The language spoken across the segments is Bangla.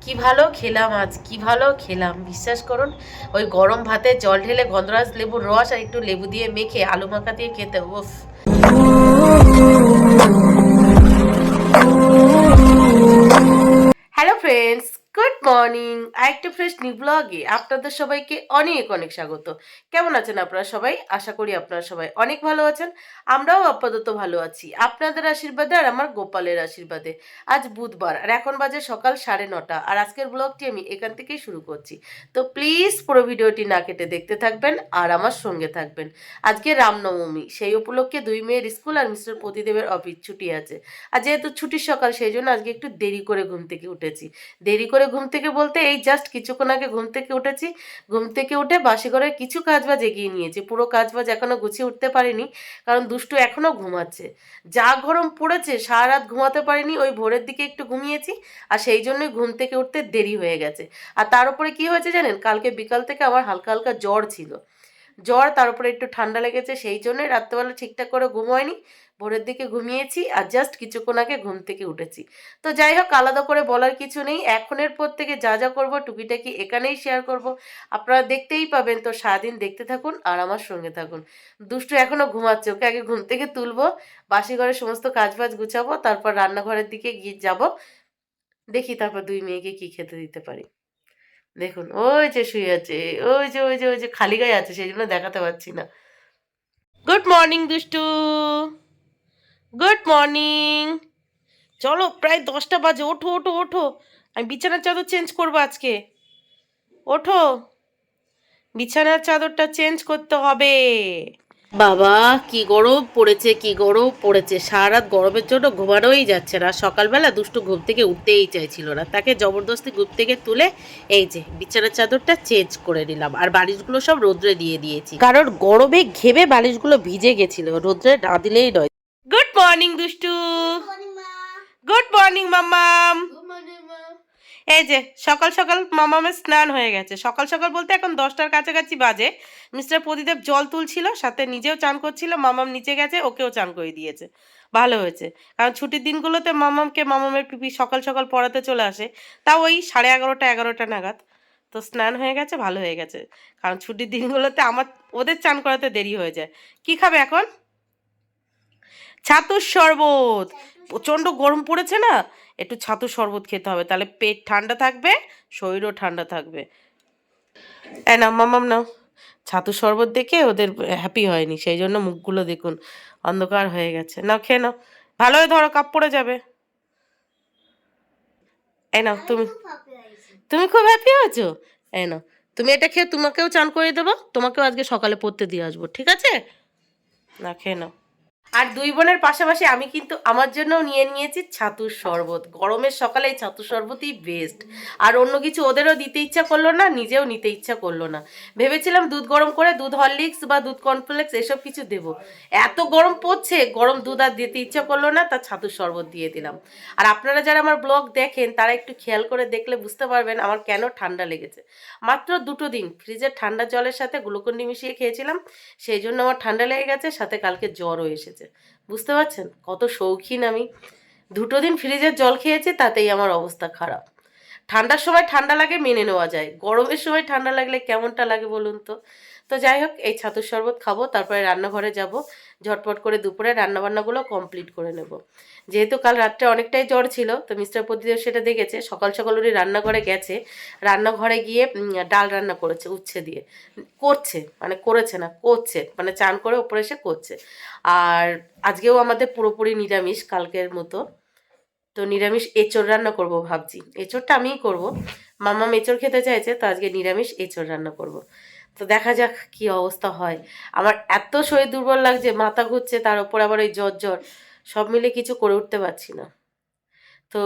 কি ভালো খেলাম আজ, কি ভালো খেলাম বিশ্বাস করুন। ওই গরম ভাতে জল ঢেলে গন্ধরাজ লেবুর রস আর একটু লেবু দিয়ে মেখে আলু মাখা দিয়ে খেতে, উফ। Hello friends, good morning. আরেকটা ফ্রেশ নিউ ব্লগে আপনাদের সবাইকে অনেক অনেক স্বাগত। কেমন আছেন আপনারা সবাই? আশা করি আপনারা সবাই অনেক ভালো আছেন। আমরাও আপাতত ভালো আছি আপনাদের আশীর্বাদে আর আমার গোপালের আশীর্বাদে। আজ বুধবার আর এখন বাজে সকাল 9:30, আর আজকের ব্লগটি আমি এখান থেকেই শুরু করছি। তো প্লিজ পুরো ভিডিওটি না কেটে দেখতে থাকবেন আর আমার সঙ্গে থাকবেন। আজকে রামনবমী, সেই উপলক্ষে দুই মেয়ের স্কুল আর মিস্টার প্রতিদেবের অফিস ছুটি আছে। আর যেহেতু ছুটির সকাল, সেই জন্য আজকে একটু দেরি করে ঘুম থেকে উঠেছি। দেরি করে ঘুম থেকে বলতে এই জাস্ট কিছুক্ষণ আগে ঘুম থেকে উঠেছি। ঘুম থেকে উঠে বাসি ঘরের কিছু কাজবাজ এগিয়ে নিয়েছি, পুরো কাজবাজ এখনো গুছিয়ে উঠতে পারিনি, কারণ দুষ্টু এখনো ঘুমাচ্ছে। যা গরম পড়েছে, সারা রাত ঘুমাতে পারিনি, ওই ভোরের দিকে একটু ঘুমিয়েছি, আর সেই জন্যই ঘুম থেকে উঠতে দেরি হয়ে গেছে। আর তার উপরে কি হয়েছে জানেন, কালকে বিকাল থেকে আমার হালকা হালকা জ্বর ছিল। জ্বর, তার উপরে একটু ঠান্ডা লেগেছে, সেই জন্যই রাত্রেবেলা ঠিকঠাক করে ঘুম হয়নি। ভোরের দিকে ঘুমিয়েছি আর জাস্ট কিছুক্ষণ আগে ঘুম থেকে উঠেছি। তো যাই হোক, আলাদা করে বলার কিছু নেই, এখনের পর থেকে যা যা করবো টুকিটাকি এখানেই শেয়ার করব। আপনারা দেখতেই পাবেন, তো সারাদিন দেখতে থাকুন আর আমার সঙ্গে থাকুন। দুষ্টু এখনো ঘুমাচ্ছে, ওকে আগে ঘুম থেকে তুলবো, বাসি ঘরের সমস্ত কাজবাজ গুছাবো, তারপর রান্নাঘরের দিকে গিয়ে যাব। দেখি তারপর দুই মেয়েকে কি খেতে দিতে পারি। দেখুন ওই যে শুয়ে আছে, ওই যে খালি গায়ে আছে, সেই জন্য দেখাতে পারছি না। গুড মর্নিং দুষ্টু, গুড মর্নিং। চলো, প্রায় 10টা বাজে, ওঠো ওঠো ওঠো। আমি বিছানার চাদর চেঞ্জ করবো আজকে। ওঠো, বিছানার চাদরটা চেঞ্জ করতে হবে। বাবা, কি গরম পড়েছে, কি গরম পড়েছে, সারা রাত গরমের জন্য ঘুমানোই যাচ্ছে না। সকালবেলা দুষ্টু ঘুম থেকে উঠতেই চাইছিল না, তাকে জবরদস্তি ঘুম থেকে তুলে এই যে বিছানার চাদরটা চেঞ্জ করে নিলাম, আর বালিশগুলো সব রোদ্রে দিয়ে দিয়েছি, কারণ গরমে ঘেমে বালিশগুলো ভিজে গেছিল, রোদ্রে না দিলেই নয়। গুড মর্নিং দুষ্টু, গুড মর্নিং মাম্মাম। এই যে সকাল সকাল মামামের স্নান হয়ে গেছে। সকাল সকাল বলতে এখন 10টার কাছাকাছি বাজে। মিস্টার প্রদীপ জল তুলছিল, সাথে নিজেও চান করছিল, মামাম নিচে গেছে, ওকেও চান করে দিয়েছে। ভালো হয়েছে, কারণ ছুটির দিনগুলোতে মামামের পিপি সকাল সকাল পড়াতে চলে আসে, তাও ওই 11:30 নাগাদ। তো স্নান হয়ে গেছে, ভালো হয়ে গেছে, কারণ ছুটির দিনগুলোতে আমার ওদের চান করাতে দেরি হয়ে যায়। কি খাবে এখন? ছাতুর শরবত। প্রচণ্ড গরম পড়েছে না, একটু ছাতুর শরবত খেতে হবে, তাহলে পেট ঠান্ডা থাকবে, শরীরও ঠান্ডা থাকবে। নাও মামাম নাও। ছাতুর শরবত দেখে ওদের হ্যাপি হয়নি, সেই জন্য মুখগুলো দেখুন অন্ধকার হয়ে গেছে। নাও খেয়ে নাও, ভালো হয়ে ধরো, কাপ পড়ে যাবে। নাও তুমি, তুমি খুব হ্যাপি হয়েছো। নাও, তুমি এটা খেয়ে তোমাকেও চান করে দেবো, তোমাকেও আজকে সকালে পড়তে দিয়ে আসবো, ঠিক আছে? না, খেয়ে নাও। আর দুই বোনের পাশাপাশি আমি কিন্তু আমার জন্যও নিয়ে নিয়েছি ছাতুর শরবত। গরমের সকালে এই ছাতুর শরবতই বেস্ট। আর অন্য কিছু ওদেরও দিতে ইচ্ছা করলো না, নিজেও নিতে ইচ্ছা করলো না। ভেবেছিলাম দুধ গরম করে দুধ হরলিক্স বা দুধ কর্নফ্লেক্স এসব কিছু দেবো, এত গরম পড়ছে, গরম দুধ আর দিতে ইচ্ছা করলো না, তা ছাতুর শরবত দিয়ে দিলাম। আর আপনারা যারা আমার ব্লগ দেখেন তারা একটু খেয়াল করে দেখলে বুঝতে পারবেন আমার কেন ঠান্ডা লেগেছে। মাত্র 2 দিন ফ্রিজের ঠান্ডা জলের সাথে গ্লুকন ডি মিশিয়ে খেয়েছিলাম, সেই জন্য আমার ঠান্ডা লেগে গেছে, সাথে কালকে জ্বরও এসেছে। বুঝতে পারছেন কত শৌখিন আমি। 2দিন ফ্রিজের জল খেয়েছি, তাতেই আমার অবস্থা খারাপ। ঠান্ডার সময় ঠান্ডা লাগে মেনে নেওয়া যায়, গরমের সময় ঠান্ডা লাগলে কেমনটা লাগে বলুন তো। তো যাই হোক, এই ছাতুর শরবত খাবো, তারপরে রান্নাঘরে যাব, ঝটপট করে দুপুরে রান্নাবান্নাগুলো কমপ্লিট করে নেব। যেহেতু কাল রাত্রে অনেকটাই জ্বর ছিল, তো মিস্টার প্রদীপ সেটা দেখেছে, সকাল সকাল উনি রান্নাঘরে গেছে, রান্নাঘরে গিয়ে ডাল রান্না করেছে উচ্ছে দিয়ে। করছে মানে করেছে না, করছে মানে চান করে ওপরে এসে করছে। আর আজকেও আমাদের পুরোপুরি নিরামিষ কালকের মতো। তো নিরামিষ এঁচোড় রান্না করব ভাবছি, এঁচোড়টা আমিই করব, মাম্মাম এঁচোড় খেতে চাইছে, তো আজকে নিরামিষ এঁচোড় রান্না করব। তো দেখা যাক কি অবস্থা হয়। আমার এত শরীর দুর্বল লাগছে, মাথা ঘুরছে, তার উপর আবার ওই জ্বর জ্বর, সব মিলে কিছু করে উঠতে পারছি না। তো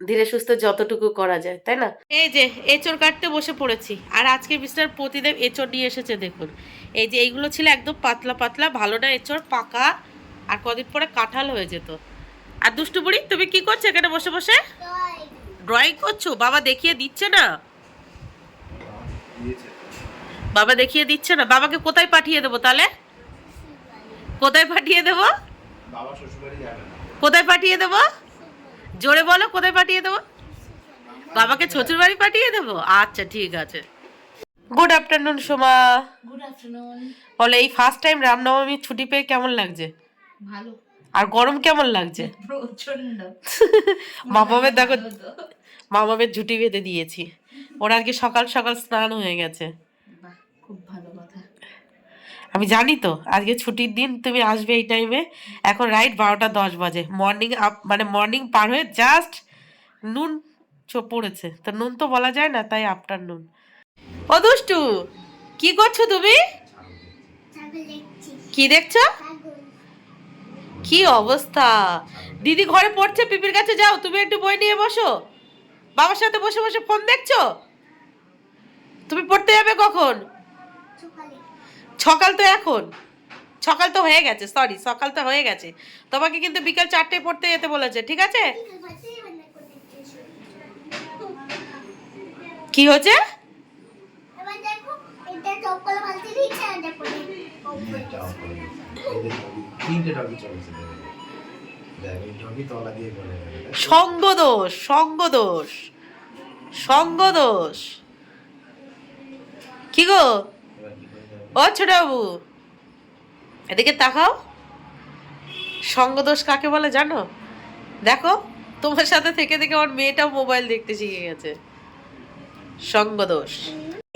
ধীরে সুস্থ যতটুকু করা যায়, তাই না? এই যে এঁচোড় কাটতে বসে পড়েছি, আর আজকে মিস্টার প্রতিদেব এঁচোড় নিয়ে এসেছে দেখুন। এই যে এইগুলো ছিল একদম পাতলা পাতলা, ভালো না এঁচোড়, পাকা, আর কদিন পরে কাঁঠাল হয়ে যেত। আর দুষ্টু বুড়ি, তুমি কি করছো এখানে বসে বসে? ড্রয়িং করছো? বাবা দেখিয়ে দিচ্ছে না, বাবা দেখিয়ে দিচ্ছে না। বাবাকে কোথায় পাঠিয়ে দেবো তাহলে? কোথায় পাঠিয়ে দেবো? কোথায় পাঠিয়ে দেবো? জোরে বলো, কোথায় পাঠিয়ে দেবো? বাবাকে শ্বশুর বাড়ি পাঠিয়ে দেবো, আচ্ছা ঠিক আছে। Good afternoon Soma. Good afternoon. বলে এই ফার্স্ট টাইম রামনবমী ছুটি পেয়ে কেমন লাগছে? ভালো। আর গরম কেমন লাগছে? প্রচন্ড। মামামের দেখো, মামামের ঝুটি বেঁধে দিয়েছি। ওরা আজকে সকাল সকাল স্নান হয়ে গেছে। বাহ, খুব ভালো কথা। আমি জানি তো আজকে ছুটির দিন, তুমি আসবে এই টাইমে। এখন রাইট 12:10 বাজে, মর্নিং আপ মানে মর্নিং পার হয়ে জাস্ট নুন পড়েছে, তো নুন তো বলা যায় না, তাই আফটারনুন। ও দুষ্টু, কি করছো তুমি? কি দেখছো? কি অবস্থা! দিদি ঘরে পড়ছে, পিপির কাছে যাও, তুমি একটু বই নিয়ে বসো। বাবার সাথে বসে বসে ফোন দেখছো? তুমি পড়তে যাবে কখন? সকাল তো এখন, সকাল তো হয়ে গেছে, সরি সকাল তো হয়ে গেছে। তোমাকে কিন্তু বিকাল 4টায় পড়তে যেতে বলেছে, ঠিক আছে? কি হয়েছে? সঙ্গদোষ, সঙ্গদোষ, সঙ্গদোষ। কি গো ও ছোট বাবু, এদিকে তাকাও। সঙ্গদোষ কাকে বলে জানো? দেখো, তোমার সাথে থেকে থেকে আমার মেয়েটাও মোবাইল দেখতে শিখে গেছে। সঙ্গদোষ।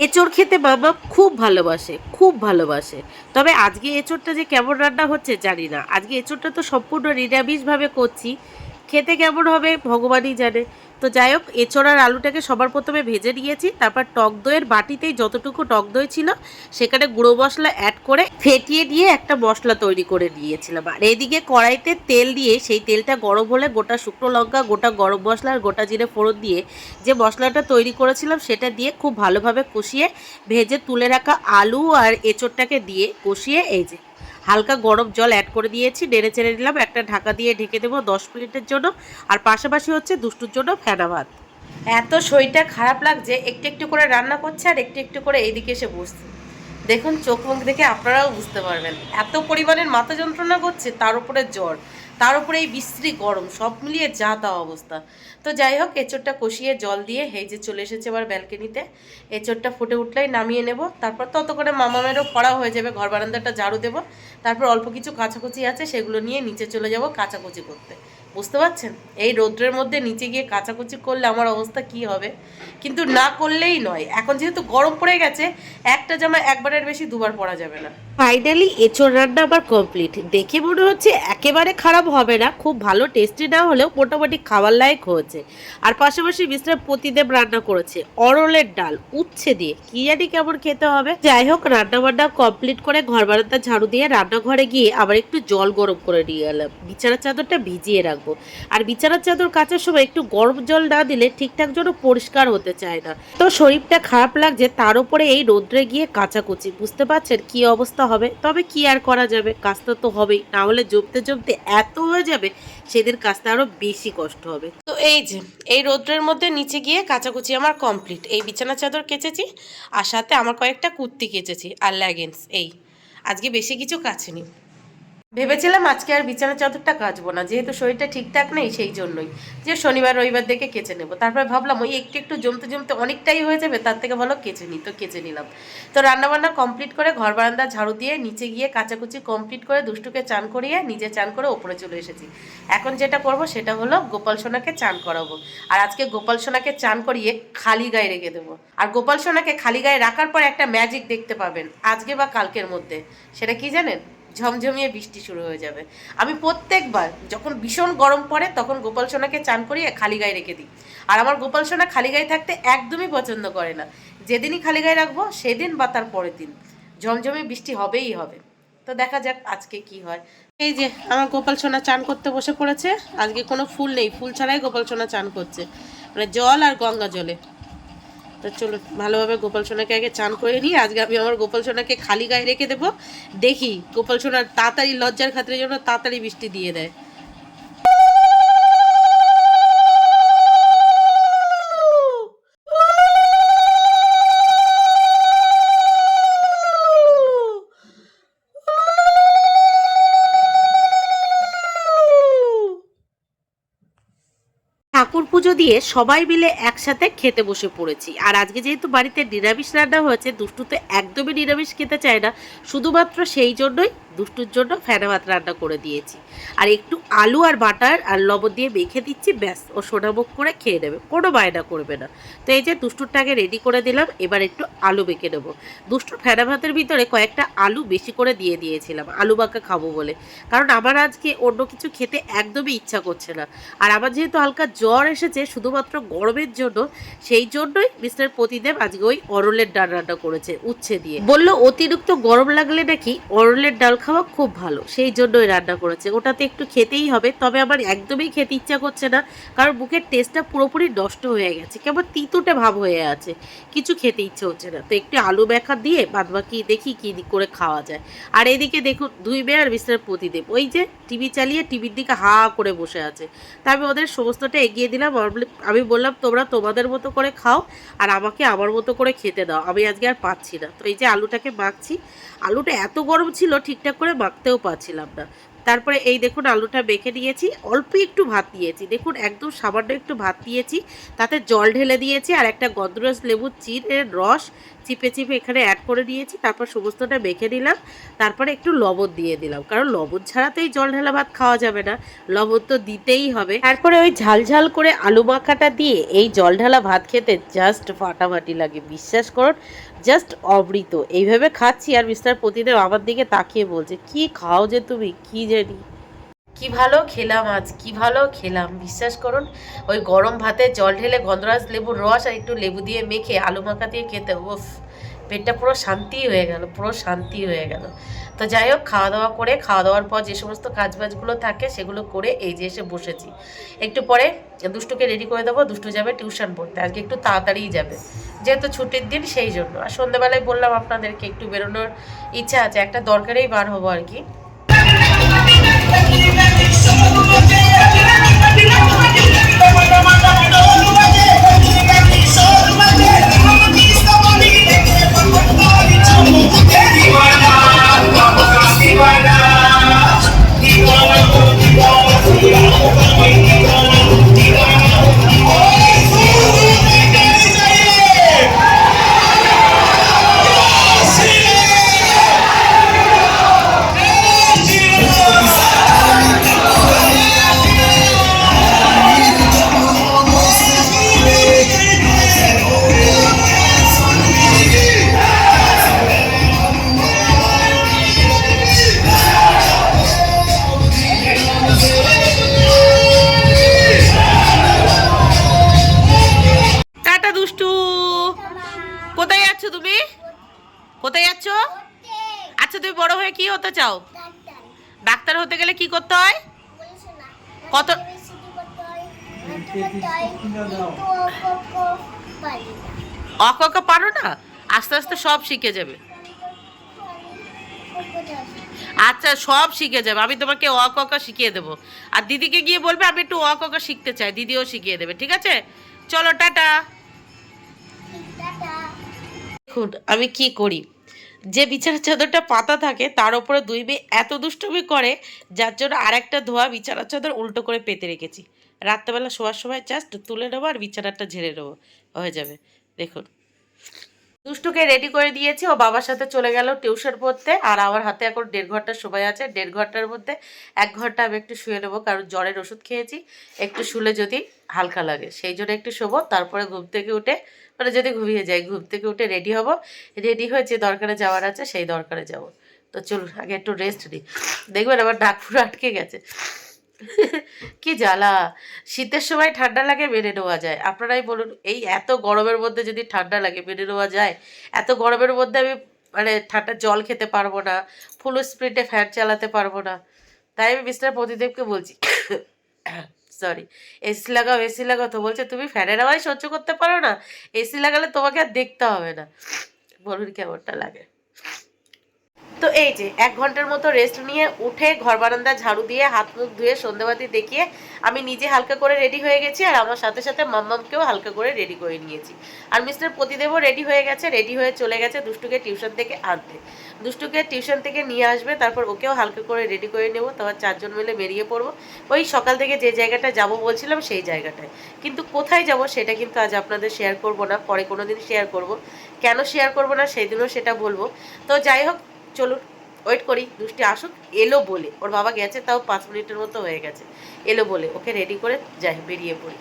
এঁচোড় খেতে মামা খুব ভালোবাসে, খুব ভালোবাসে। তবে আজকে এঁচোড়টা যে কেমন রান্না হচ্ছে জানি না। আজকে এঁচোড়টা তো সম্পূর্ণ নিরামিষভাবে করছি, খেতে কেমন হবে ভগবানই জানে। তো যাই হোক, এঁচোড় আর আলুটাকে সবার প্রথমে ভেজে নিয়েছি, তারপর টক দইয়ের বাটিতেই যতটুকু টক দই ছিল সেখানে গুঁড়ো মশলা অ্যাড করে ফেটিয়ে দিয়ে একটা মশলা তৈরি করে নিয়েছিলাম। আর এদিকে কড়াইতে তেল দিয়ে সেই তেলটা গরম হলে গোটা শুকনো লঙ্কা, গোটা গরম মশলা আর গোটা জিরে ফোড়ন দিয়ে যে মশলাটা তৈরি করেছিলাম সেটা দিয়ে খুব ভালোভাবে কষিয়ে ভেজে তুলে রাখা আলু আর এঁচোড়টাকে দিয়ে কষিয়ে এই যে হালকা গরম জল অ্যাড করে দিয়েছি, নেড়ে চেড়ে দিলাম। একটা ঢাকা দিয়ে ঢেকে দেবো 10 মিনিটের জন্য। আর পাশাপাশি হচ্ছে দুষ্টুর জন্য ফেনা ভাত। এত শরীরটা খারাপ লাগছে, একটু একটু করে রান্না করছে আর একটু একটু করে এইদিকে এসে বসছে। দেখুন চোখ মুখ দেখে আপনারাও বুঝতে পারবেন এত পরিমাণের মাথা যন্ত্রণা করছে, তার উপরে জ্বর, তার উপরে এই বিশ্রী গরম, সব মিলিয়ে যা তা অবস্থা। তো যাই হোক, এঁচোড়টা কষিয়ে জল দিয়ে এই যে চলে এসেছে এবার ব্যালকনিতে। এঁচোড়টা ফুটে উঠলেই নামিয়ে নেব, তারপর তত করে মামামেরও পড়া হয়ে যাবে, ঘর বারান্দাটা ঝাড়ু দেবো। তারপর অল্প কিছু কাচাকুচি আছে সেগুলো নিয়ে নিচে চলে যাব কাচাকুচি করতে। বুঝতে পারছেন এই রৌদ্রের মধ্যে নিচে গিয়ে কাচাকুচি করলে আমার অবস্থা কি হবে, কিন্তু না করলেই নয়। এখন যেহেতু গরম পড়ে গেছে, একটা জামা একবারের বেশি দুবার পরা যাবে না। ফাইনালি এঁচোড় রান্না আবার কমপ্লিট। দেখে মনে হচ্ছে একেবারে খারাপ হবে না, খুব ভালো টেস্টি না হলেও মোটামুটি খাবার লায়ক হয়েছে। আর পাশাপাশি মিস্টার প্রতিদেব রান্না করেছে অরলের ডাল উচ্ছে দিয়ে, কি জানি কেমন খেতে হবে। যাই হোক, রান্না বান্না কমপ্লিট করে ঘর বারান্দা ঝাড়ু দিয়ে রান্নাঘরে গিয়ে আবার একটু জল গরম করে নিয়ে এলাম, বিছানার চাদরটা ভিজিয়ে রাখবো। আর বিছানার চাদর কাচার সময় একটু গরম জল না দিলে ঠিকঠাক যেন পরিষ্কার হতে চায় না। তো শরীরটা খারাপ লাগছে, তার উপরে এই রোদ্রে গিয়ে কাচাকুচি, বুঝতে পারছেন কি অবস্থা হবে। তবে কি আর করা যাবে, কাজটা তো হবেই, না হলে জমতে জমতে এত হয়ে যাবে সেদিন কাজটা আরো বেশি কষ্ট হবে। তো এই যে এই রোদ্রের মধ্যে নিচে গিয়ে কাচাকুচি আমার কমপ্লিট। এই বিছানার চাদর কেচেছি আর সাথে আমার কয়েকটা কুর্তি কেচেছি আর লেগিংস। এই আজকে বেশি কিছু কাচিনি। ভেবেছিলাম আজকে আর বিছানার চাদরটা কাচবো না, যেহেতু শরীরটা ঠিকঠাক নেই সেই জন্যই, যে শনিবার রবিবার দেখে কেচে নেবো। তারপরে ভাবলাম ওই একটু একটু জমতে জমতে অনেকটাই হয়ে যাবে, তার থেকে ভালো কেচে নিই, তো কেচে নিলাম। তো রান্নাবান্না কমপ্লিট করে ঘর বারান্দা ঝাড়ু দিয়ে নিচে গিয়ে কাচাকুচি কমপ্লিট করে দুষ্টুকে চান করিয়ে নিজে চান করে ওপরে চলে এসেছি। এখন যেটা করব সেটা হলো গোপাল সোনাকে চান করাবো। আর আজকে গোপাল সোনাকে চান করিয়ে খালি গায়ে রেখে দেবো। আর গোপাল সোনাকে খালি গায়ে রাখার পর একটা ম্যাজিক দেখতে পাবেন আজকে বা কালকের মধ্যে। সেটা কি জানেন? ঝমঝমিয়ে বৃষ্টি শুরু হয়ে যাবে। আমি প্রত্যেকবার যখন ভীষণ গরম পড়ে তখন গোপাল সোনাকে চান করিয়ে খালি গায়ে রেখে দিই। আর আমার গোপাল সোনা খালি গায়ে থাকতে একদমই পছন্দ করে না। যেদিনই খালি গায়ে রাখবো সেদিন বা তার পরের দিন ঝমঝমিয়ে বৃষ্টি হবেই হবে। তো দেখা যাক আজকে কি হয়। এই যে আমার গোপাল সোনা চান করতে বসে পড়েছে। আজকে কোনো ফুল নেই, ফুল ছাড়াই গোপাল সোনা চান করছে, মানে জল আর গঙ্গা জলে। তো চলো ভালোভাবে গোপাল সোনাকে আগে চান করে নিই। আজকে আমি আমার গোপাল সোনাকে খালি গায়ে রেখে দেবো, দেখি গোপাল সোনার তাড়াতাড়ি লজ্জার খাতিরের জন্য তাড়াতাড়ি বৃষ্টি দিয়ে দেয়। ঠাকুর পুজো দিয়ে দিয়ে সবাই মিলে একসাথে খেতে বসে পড়েছি। আর আজকে যেহেতু বাড়িতে নিরামিষ রান্না হয়েছে, দুষ্টু তো একদমই নিরামিষ খেতে চায় না, শুধুমাত্র সেই জন্যই দুষ্টুর জন্য ফেনা ভাত রান্না করে দিয়েছি। আর একটু আলু আর বাটার আর লবণ দিয়ে মেখে দিচ্ছি, ব্যাস ও সোনামুখ করে খেয়ে নেবে, কোনো বায়না করবে না। তো এই যে দুষ্টুরটাকে রেডি করে দিলাম, এবার একটু আলু মেখে নেবো। দুষ্টুর ফেনা ভাতের ভিতরে কয়েকটা আলু বেশি করে দিয়ে দিয়েছিলাম, আলু মাখা খাবো বলে, কারণ আমার আজকে অন্য কিছু খেতে একদমই ইচ্ছা করছে না। আর আমার যেহেতু হালকা জ্বর এসেছে শুধুমাত্র গরমের জন্য, সেই জন্যই মিস্টার প্রতিদেব আজকে ওই অরলের ডাল রান্না করেছে উচ্ছে দিয়ে। বললো অতিরিক্ত গরম লাগলে নাকি অরলের ডাল খাওয়া খুব ভালো, সেই জন্যই রান্না করেছে। ওটাতে একটু খেতেই হবে, তবে আমার একদমই খেতে ইচ্ছা করছে না, কারণ মুখের টেস্টটা পুরোপুরি নষ্ট হয়ে গেছে, কেমন তিতুটে ভাব হয়ে আছে, কিছু খেতে ইচ্ছে হচ্ছে না। তো একটু আলু মেখা দিয়ে বাদবাকি দেখি কি করে খাওয়া যায়। আর এদিকে দেখুন দুই মেয়ে আর মিস্টার প্রতিদেব ওই যে টিভি চালিয়ে টিভির দিকে হা করে বসে আছে। তা আমি ওদের সমস্তটা এগিয়ে দিলাম, আমি বললাম তোমরা তোমাদের মতো করে খাও আর আমাকে আমার মতো করে খেতে দাও, আমি আজকে আর পাচ্ছি না। তো এই যে আলুটাকে মাখছি, আলুটা এত গরম ছিল ঠিকঠাক করে মাখতেও পারছিলাম না। তারপরে এই দেখুন আলুটা মেখে নিয়েছি, অল্প একটু ভাত দিয়েছি, দেখুন একদম সামান্য একটু ভাত দিয়েছি, তাতে জল ঢেলে দিয়েছি আর একটা গন্ধরাজ লেবুর রস চিপে চিপে এখানে অ্যাড করে দিয়েছি। তারপর সমস্তটা মেখে নিলাম, তারপরে একটু লবণ দিয়ে দিলাম, কারণ লবণ ছাড়া তো এই জল ঢালা ভাত খাওয়া যাবে না, লবণ তো দিতেই হবে। তারপরে ওই ঝাল ঝাল করে আলু মাখাটা দিয়ে এই জল ঢালা ভাত খেতে জাস্ট ফাটাফাটি লাগে, বিশ্বাস করুন, জাস্ট অমৃত। এইভাবে খাচ্ছি আর মিস্টার প্রতিদেব আমার দিকে তাকিয়ে বলছে কি খাও যে তুমি, কি জানি। কি ভালো খেলাম আজ, কি ভালো খেলাম, বিশ্বাস করুন। ওই গরম ভাতে জল ঢেলে গন্ধরাজ লেবুর রস আর একটু লেবু দিয়ে মেখে আলু মাখা দিয়ে খেতে, উফ, পেটটা পুরো শান্তি হয়ে গেল, পুরো শান্তি হয়ে গেল। তো যাই হোক, খাওয়া দাওয়া করে, খাওয়া দাওয়ার পর যে সমস্ত কাজবাজগুলো থাকে সেগুলো করে এই যে এসে বসেছি। একটু পরে দুষ্টুকে রেডি করে দেবো, দুষ্টু যাবে টিউশন পড়তে, আজকে একটু তাড়াতাড়িই যাবে যেহেতু ছুটির দিন, সেই জন্য। আর সন্ধ্যেবেলায় বললাম আপনাদেরকে একটু বেরোনোর ইচ্ছা আছে, একটা দরকারেই বার হবো আর কি। টাটা দুষ্টু, কোথায় যাচ্ছ তুমি, কোথায় যাচ্ছ? আচ্ছা তুমি বড় হয়ে কি হতে চাও? ডাক্তার হতে গেলে কি করতে হয়? কত অক অক পারো না? আস্তে আস্তে সব শিখে যাবে। আচ্ছা সব শিখে যাবে, আমি তোমাকে অক অক শিখিয়ে দেবো। আর দিদিকে গিয়ে বলবে আমি একটু অক অক শিখতে চাই, দিদিও শিখিয়ে দেবে, ঠিক আছে? চলো টাটা। দেখুন আমি কি করি, যে বিছানার চাদরটা পাতা থাকে তার উপরে দুই মেয়ে এত দুষ্টুমি করে, যার জন্য আরেকটা ধোয়া বিছানার চাদর উল্টো করে পেতে রেখেছি। রাত্রেবেলা শোয়ার সময় জাস্ট তুলে নেবো আর বিছানাটা ঝেড়ে নেবো, হয়ে যাবে। দেখুন দুষ্টুকে রেডি করে দিয়েছি, ও বাবার সাথে চলে গেল টিউশন পড়তে। আর আমার হাতে এখন 1.5 ঘন্টার সময় আছে, 1.5 ঘন্টার মধ্যে 1 ঘন্টা আমি একটু শুয়ে নেবো, কারণ জ্বরের ওষুধ খেয়েছি, একটু শুলে যদি হালকা লাগে সেই জন্য একটু শোবো। তারপরে ঘুম থেকে উঠে, মানে যদি ঘুমিয়ে যাই, ঘুম থেকে উঠে রেডি হব, রেডি হয়ে যে দরকারে যাওয়ার আছে সেই দরকারে যাব। তো চলুন আগে একটু রেস্ট নিই, দেখবেন আমার নাক পুরো আটকে গেছে। কি জ্বালা, শীতের সময় ঠান্ডা লাগে মেনে নেওয়া যায়, আপনারাই বলুন, এই এত গরমের মধ্যে যদি ঠান্ডা লাগে মেনে নেওয়া যায়? এত গরমের মধ্যে আমি মানে ঠান্ডা জল খেতে পারবো না, ফুল স্পিডে ফ্যান চালাতে পারবো না। তাই আমি মিস্টার প্রদীপকে বলছি, সরি, এসি লাগাও, এসি লাগাও। তো বলছে তুমি ফ্যানের আওয়াজ সহ্য করতে পারো না, এসি লাগালে তোমাকে আর দেখতে হবে না। বলুন কেমনটা লাগে। তো এই যে ১ ঘন্টার মতো রেস্ট নিয়ে উঠে ঘর বারান্দা ঝাড়ু দিয়ে হাত মুখ ধুয়ে সন্ধ্যাবাতি দেখিয়ে আমি নিজে হালকা করে রেডি হয়ে গেছি আর আমার সাথে সাথে মাম্মামকেও হালকা করে রেডি করে নিয়েছি। আর মিস্টার প্রতিদেবও রেডি হয়ে গেছে, রেডি হয়ে চলে গেছে দুষ্টুকে টিউশন থেকে আনতে। দুষ্টুকে টিউশন থেকে নিয়ে আসবে, তারপর ওকেও হালকা করে রেডি করে নেবো, তারপর ৪ জন মিলে বেরিয়ে পড়বো ওই সকাল থেকে যে জায়গাটায় যাবো বলছিলাম সেই জায়গাটায়। কিন্তু কোথায় যাব সেটা কিন্তু আজ আপনাদের শেয়ার করব না, পরে কোনোদিন শেয়ার করব। কেন শেয়ার করব না সেদিনও সেটা বলবো। তো যাই হোক, চলুন ওয়েট করি দুষ্টি আসুক। এলো বলে, ওর বাবা গেছে তাও ৫ মিনিটের মতো হয়ে গেছে, এলো বলে ওকে রেডি করে যাই, বেরিয়ে পড়ি।